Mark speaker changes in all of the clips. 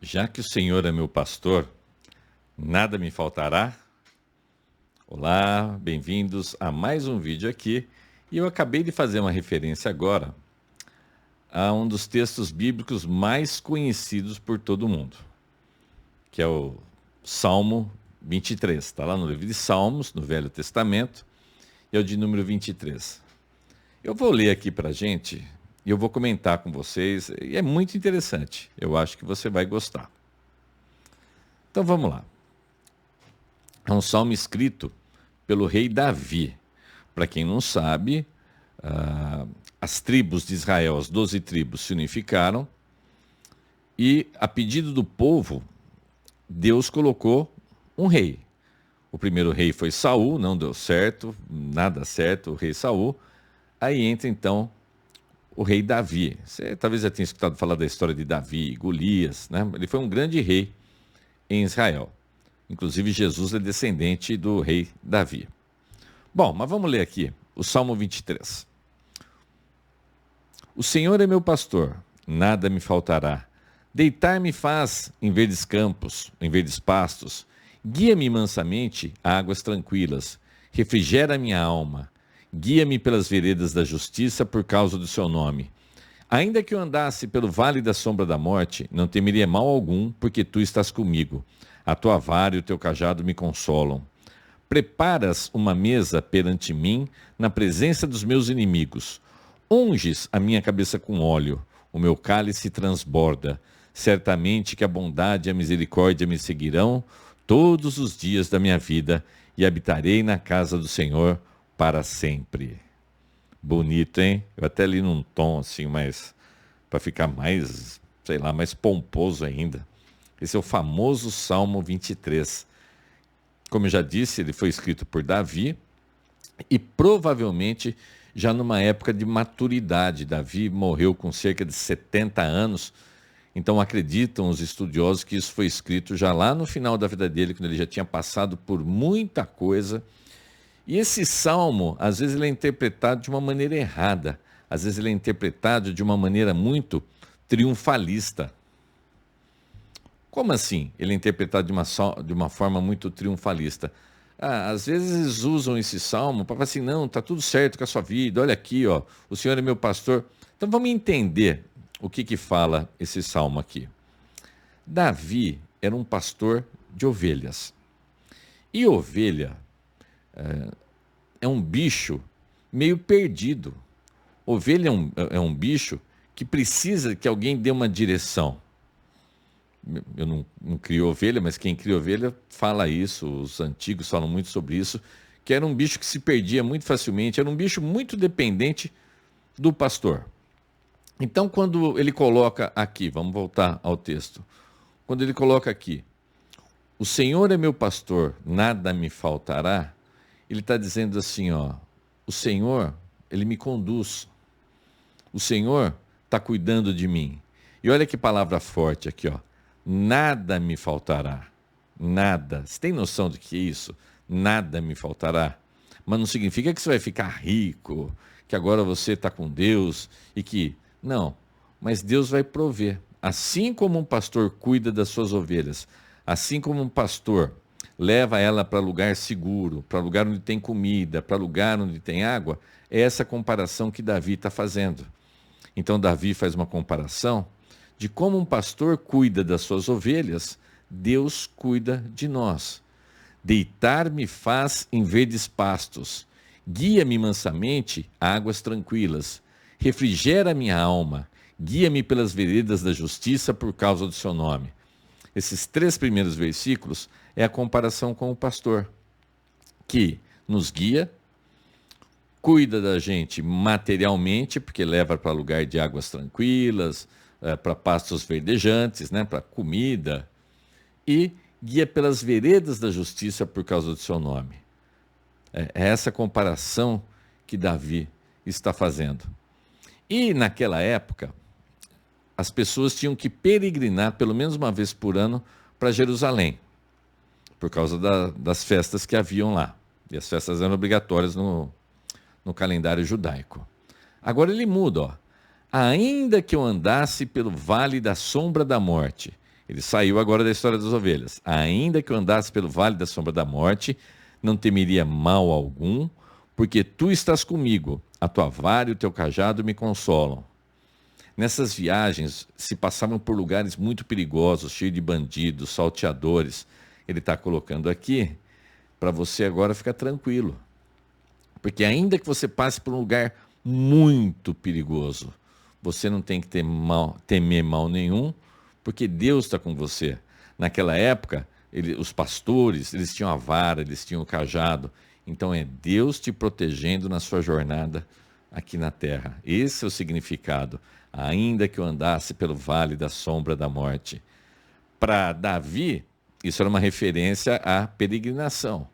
Speaker 1: Já que o Senhor é meu pastor, nada me faltará. Olá, bem-vindos a mais um vídeo aqui. E eu acabei de fazer uma referência agora a um dos textos bíblicos mais conhecidos por todo mundo, que é o Salmo 23. Está lá no livro de Salmos, no Velho Testamento, e é o de número 23. Eu vou ler aqui para a gente e eu vou comentar com vocês, e é muito interessante. Eu acho que você vai gostar. Então vamos lá. É um salmo escrito pelo rei Davi. Para quem não sabe, as tribos de Israel, as 12 tribos, se unificaram e, a pedido do povo, Deus colocou um rei. O primeiro rei foi Saul, não deu certo, nada certo, o rei Saul. Aí entra então o rei Davi. Você talvez já tenha escutado falar da história de Davi, Golias, né? Ele foi um grande rei em Israel. Inclusive, Jesus é descendente do rei Davi. Bom, mas vamos ler aqui o Salmo 23. O Senhor é meu pastor, nada me faltará. Deitar-me faz em verdes campos, em verdes pastos. Guia-me mansamente a águas tranquilas. Refrigera minha alma. Guia-me pelas veredas da justiça por causa do seu nome. Ainda que eu andasse pelo vale da sombra da morte, não temeria mal algum, porque tu estás comigo. A tua vara e o teu cajado me consolam. Preparas uma mesa perante mim, na presença dos meus inimigos. Unges a minha cabeça com óleo, o meu cálice transborda. Certamente que a bondade e a misericórdia me seguirão todos os dias da minha vida, e habitarei na casa do Senhor para sempre. Bonito, hein? Eu até li num tom assim, mais para ficar mais, sei lá, mais pomposo ainda. Esse é o famoso Salmo 23. Como eu já disse, ele foi escrito por Davi e provavelmente já numa época de maturidade. Davi morreu com cerca de 70 anos, então acreditam os estudiosos que isso foi escrito já lá no final da vida dele, quando ele já tinha passado por muita coisa. E esse salmo, às vezes ele é interpretado de uma maneira errada, às vezes ele é interpretado de uma maneira muito triunfalista. Como assim? Ele é interpretado de uma forma muito triunfalista. Às vezes eles usam esse salmo para falar assim, não, está tudo certo com a sua vida, olha aqui, ó, o Senhor é meu pastor. Então vamos entender o que fala esse salmo aqui. Davi era um pastor de ovelhas. E ovelha é um bicho meio perdido. Ovelha é um bicho que precisa que alguém dê uma direção. Eu não crio ovelha, mas quem cria ovelha fala isso, os antigos falam muito sobre isso, que era um bicho que se perdia muito facilmente, era um bicho muito dependente do pastor. Então, quando ele coloca aqui, vamos voltar ao texto, quando ele coloca aqui, o Senhor é meu pastor, nada me faltará, ele está dizendo assim, ó, o Senhor, ele me conduz, o Senhor está cuidando de mim. E olha que palavra forte aqui, ó. Nada me faltará. Nada. Você tem noção do que é isso? Nada me faltará. Mas não significa que você vai ficar rico, que agora você está com Deus e que... Não. Mas Deus vai prover. Assim como um pastor cuida das suas ovelhas, assim como um pastor leva ela para lugar seguro, para lugar onde tem comida, para lugar onde tem água, é essa comparação que Davi está fazendo. Então Davi faz uma comparação de como um pastor cuida das suas ovelhas, Deus cuida de nós. Deitar-me faz em verdes pastos, guia-me mansamente a águas tranquilas, refrigera minha alma, guia-me pelas veredas da justiça por causa do seu nome. Esses 3 primeiros versículos é a comparação com o pastor, que nos guia, cuida da gente materialmente, porque leva para lugar de águas tranquilas, para pastos verdejantes, né, para comida, e guia pelas veredas da justiça por causa do seu nome. É essa comparação que Davi está fazendo. E naquela época, as pessoas tinham que peregrinar pelo menos uma vez por ano para Jerusalém, por causa das festas que haviam lá. E as festas eram obrigatórias no calendário judaico. Agora ele muda, ó. Ainda que eu andasse pelo vale da sombra da morte, Ele saiu agora da história das ovelhas. Ainda que eu andasse pelo vale da sombra da morte, não temeria mal algum, porque tu estás comigo, a tua vara e o teu cajado me consolam. Nessas viagens se passavam por lugares muito perigosos, cheios de bandidos, salteadores. Ele está colocando aqui para você agora ficar tranquilo. Porque ainda que você passe por um lugar muito perigoso, você não tem que temer mal nenhum, porque Deus está com você. Naquela época, os pastores, eles tinham a vara, eles tinham o cajado. Então é Deus te protegendo na sua jornada aqui na terra. Esse é o significado. Ainda que eu andasse pelo vale da sombra da morte. Para Davi, isso era uma referência à peregrinação.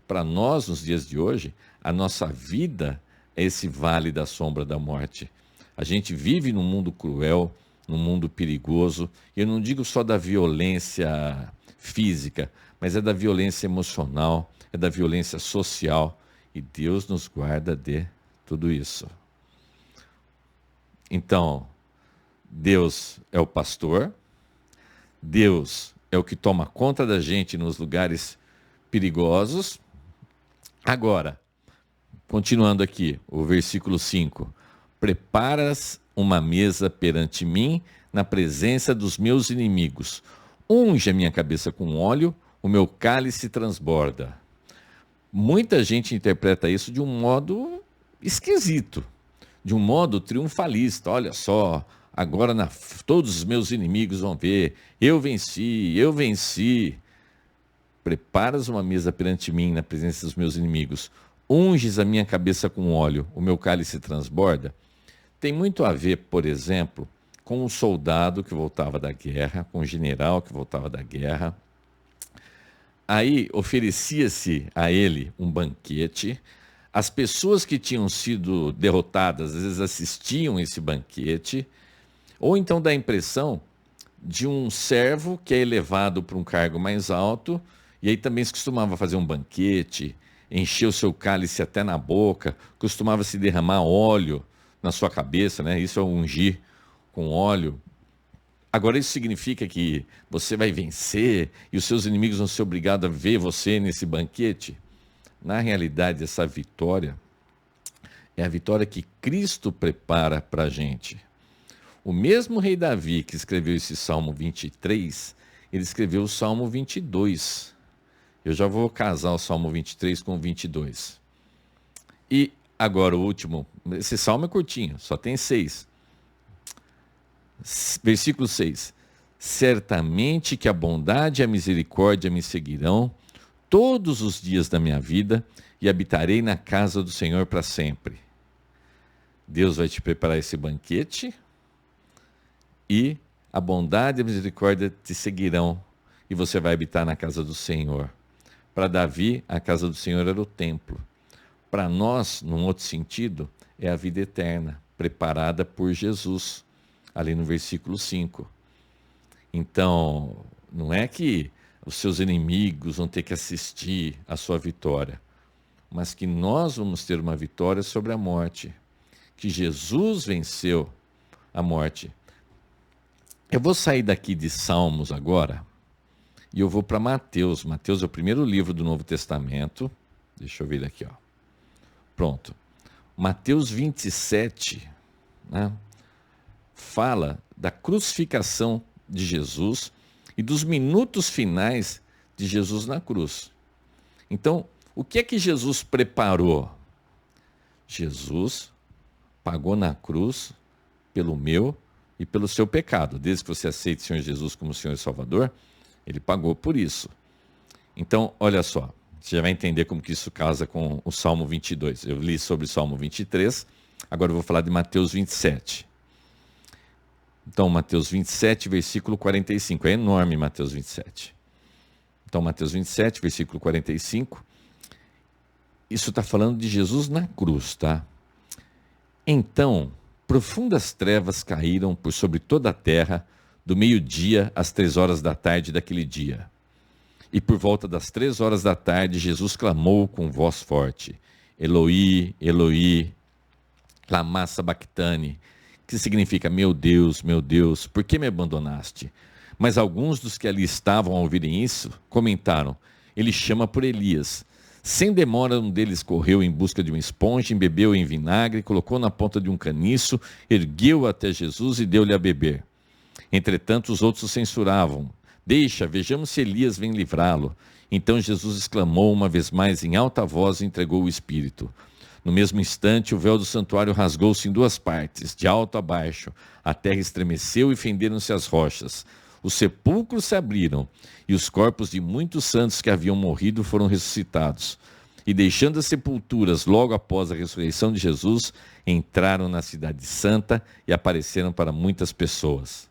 Speaker 1: Para nós, nos dias de hoje, a nossa vida é esse vale da sombra da morte. A gente vive num mundo cruel, num mundo perigoso. E eu não digo só da violência física, mas é da violência emocional, é da violência social. E Deus nos guarda de tudo isso. Então, Deus é o pastor, Deus é o que toma conta da gente nos lugares perigosos. Agora, continuando aqui, o versículo 5. Preparas uma mesa perante mim, na presença dos meus inimigos. Unge a minha cabeça com óleo, o meu cálice transborda. Muita gente interpreta isso de um modo esquisito, de um modo triunfalista. Olha só, agora todos os meus inimigos vão ver, eu venci, eu venci. Preparas uma mesa perante mim na presença dos meus inimigos. Unges a minha cabeça com óleo, o meu cálice transborda. Tem muito a ver, por exemplo, com um soldado que voltava da guerra, com um general que voltava da guerra. Aí oferecia-se a ele um banquete. As pessoas que tinham sido derrotadas, às vezes assistiam esse banquete, ou então dá a impressão de um servo que é elevado para um cargo mais alto, e aí também se costumava fazer um banquete, encher o seu cálice até na boca, costumava se derramar óleo na sua cabeça, né? Isso é ungir com óleo. Agora isso significa que você vai vencer e os seus inimigos vão ser obrigados a ver você nesse banquete? Na realidade, essa vitória é a vitória que Cristo prepara para a gente. O mesmo rei Davi que escreveu esse Salmo 23, ele escreveu o Salmo 22. Eu já vou casar o Salmo 23 com o 22. E agora o último, esse salmo é curtinho, só tem 6. Versículo 6. Certamente que a bondade e a misericórdia me seguirão todos os dias da minha vida e habitarei na casa do Senhor para sempre. Deus vai te preparar esse banquete e a bondade e a misericórdia te seguirão e você vai habitar na casa do Senhor. Para Davi, a casa do Senhor era o templo. Para nós, num outro sentido, é a vida eterna, preparada por Jesus, ali no versículo 5. Então, não é que os seus inimigos vão ter que assistir à sua vitória, mas que nós vamos ter uma vitória sobre a morte, que Jesus venceu a morte. Eu vou sair daqui de Salmos agora e eu vou para Mateus. Mateus é o primeiro livro do Novo Testamento. Deixa eu ver aqui, ó. Pronto. Mateus 27, né, fala da crucificação de Jesus e dos minutos finais de Jesus na cruz. Então, o que é que Jesus preparou? Jesus pagou na cruz pelo meu e pelo seu pecado. Desde que você aceite o Senhor Jesus como Senhor e Salvador, ele pagou por isso. Então, olha só, você já vai entender como que isso casa com o Salmo 22. Eu li sobre o Salmo 23, agora eu vou falar de Mateus 27. Então, Mateus 27, versículo 45. É enorme Mateus 27. Então, Mateus 27, versículo 45. Isso está falando de Jesus na cruz, tá? Então, profundas trevas caíram por sobre toda a terra, do meio-dia às 3 horas da tarde daquele dia. E por volta das 3 horas da tarde, Jesus clamou com voz forte: Eloi, Eloi, lama sabachthani, que significa: meu Deus, por que me abandonaste? Mas alguns dos que ali estavam ao ouvirem isso, comentaram: ele chama por Elias. Sem demora, um deles correu em busca de uma esponja, embebeu em vinagre, colocou na ponta de um caniço, ergueu-o até Jesus e deu-lhe a beber. Entretanto, os outros o censuravam: deixa, vejamos se Elias vem livrá-lo. Então Jesus exclamou uma vez mais em alta voz e entregou o Espírito. No mesmo instante, o véu do santuário rasgou-se em duas partes, de alto a baixo. A terra estremeceu e fenderam-se as rochas. Os sepulcros se abriram, e os corpos de muitos santos que haviam morrido foram ressuscitados. E deixando as sepulturas logo após a ressurreição de Jesus, entraram na cidade santa e apareceram para muitas pessoas.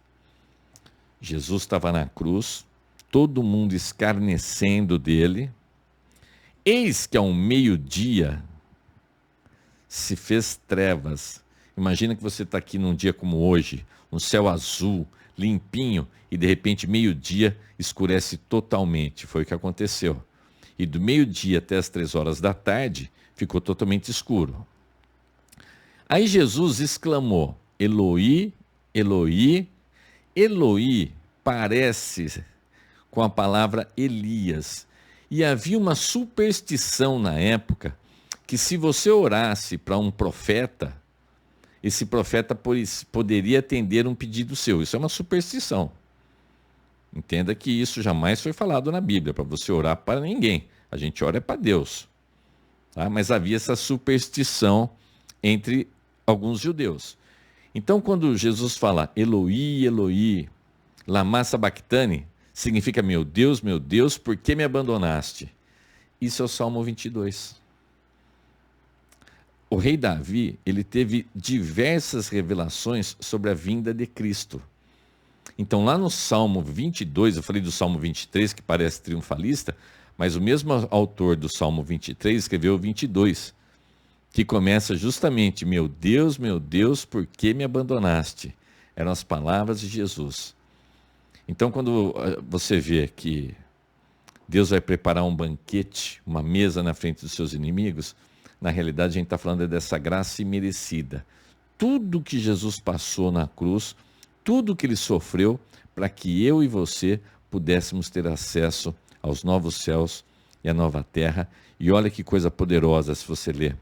Speaker 1: Jesus estava na cruz, todo mundo escarnecendo dele. Eis que ao meio-dia se fez trevas. Imagina que você está aqui num dia como hoje, um céu azul, limpinho, e de repente meio-dia escurece totalmente. Foi o que aconteceu. E do meio-dia até as 3 horas da tarde ficou totalmente escuro. Aí Jesus exclamou: Eloi, Eloi. Eloi parece com a palavra Elias. E havia uma superstição na época que se você orasse para um profeta, esse profeta poderia atender um pedido seu. Isso é uma superstição. Entenda que isso jamais foi falado na Bíblia, para você orar para ninguém. A gente ora para Deus. Tá? Mas havia essa superstição entre alguns judeus. Então, quando Jesus fala Eloi, Eloi, lama sabachthani, significa meu Deus, por que me abandonaste? Isso é o Salmo 22. O rei Davi, ele teve diversas revelações sobre a vinda de Cristo. Então, lá no Salmo 22, eu falei do Salmo 23, que parece triunfalista, mas o mesmo autor do Salmo 23 escreveu o 22, que começa justamente: meu Deus, por que me abandonaste? Eram as palavras de Jesus. Então, quando você vê que Deus vai preparar um banquete, uma mesa na frente dos seus inimigos, na realidade a gente está falando dessa graça imerecida. Tudo que Jesus passou na cruz, tudo que ele sofreu, para que eu e você pudéssemos ter acesso aos novos céus e à nova terra. E olha que coisa poderosa se você ler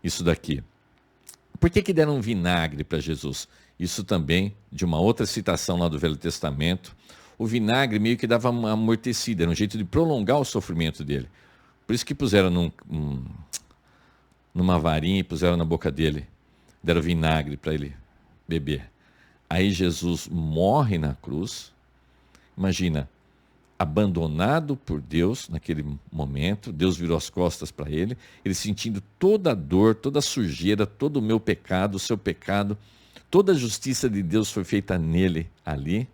Speaker 1: isso daqui. Por que deram um vinagre para Jesus? Isso também de uma outra citação lá do Velho Testamento. O vinagre meio que dava uma amortecida, era um jeito de prolongar o sofrimento dele. Por isso que puseram numa varinha e puseram na boca dele, deram vinagre para ele beber. Aí Jesus morre na cruz. Imagina, abandonado por Deus naquele momento, Deus virou as costas para ele, ele sentindo toda a dor, toda a sujeira, todo o meu pecado, o seu pecado, toda a justiça de Deus foi feita nele ali.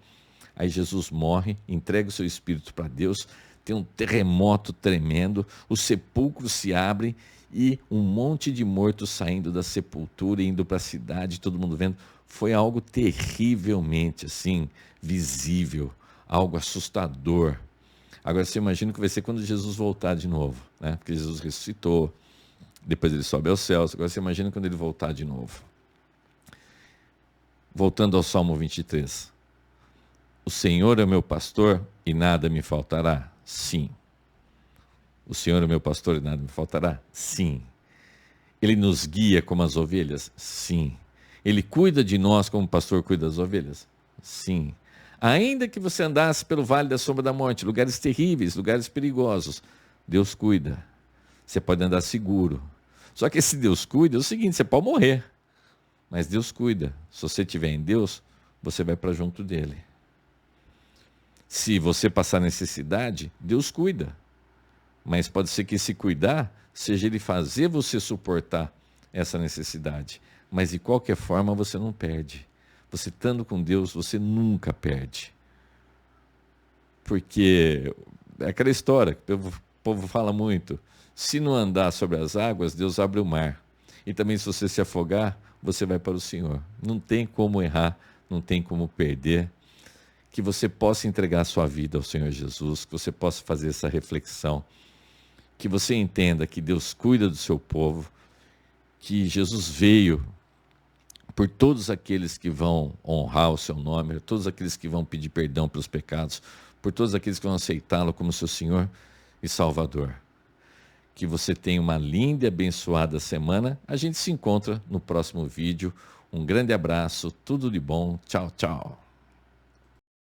Speaker 1: Aí Jesus morre, entrega o seu espírito para Deus, tem um terremoto tremendo, os sepulcros se abrem e um monte de mortos saindo da sepultura, indo para a cidade, todo mundo vendo. Foi algo terrivelmente assim, visível, algo assustador. Agora você imagina o que vai ser quando Jesus voltar de novo, né? Porque Jesus ressuscitou, depois ele sobe aos céus. Agora você imagina quando ele voltar de novo. Voltando ao Salmo 23. O Senhor é meu pastor e nada me faltará? Sim. O Senhor é meu pastor e nada me faltará? Sim. Ele nos guia como as ovelhas? Sim. Ele cuida de nós como o pastor cuida das ovelhas? Sim. Ainda que você andasse pelo vale da sombra da morte, lugares terríveis, lugares perigosos, Deus cuida. Você pode andar seguro. Só que esse Deus cuida é o seguinte: você pode morrer, mas Deus cuida. Se você estiver em Deus, você vai para junto dele. Se você passar necessidade, Deus cuida. Mas pode ser que esse cuidar seja ele fazer você suportar essa necessidade. Mas de qualquer forma você não perde. Você estando com Deus, você nunca perde. Porque é aquela história que o povo fala muito: se não andar sobre as águas, Deus abre o mar. E também se você se afogar, você vai para o Senhor. Não tem como errar, não tem como perder. Que você possa entregar a sua vida ao Senhor Jesus, que você possa fazer essa reflexão, que você entenda que Deus cuida do seu povo, que Jesus veio por todos aqueles que vão honrar o seu nome, por todos aqueles que vão pedir perdão pelos pecados, por todos aqueles que vão aceitá-lo como seu Senhor e Salvador. Que você tenha uma linda e abençoada semana. A gente se encontra no próximo vídeo. Um grande abraço, tudo de bom. Tchau, tchau.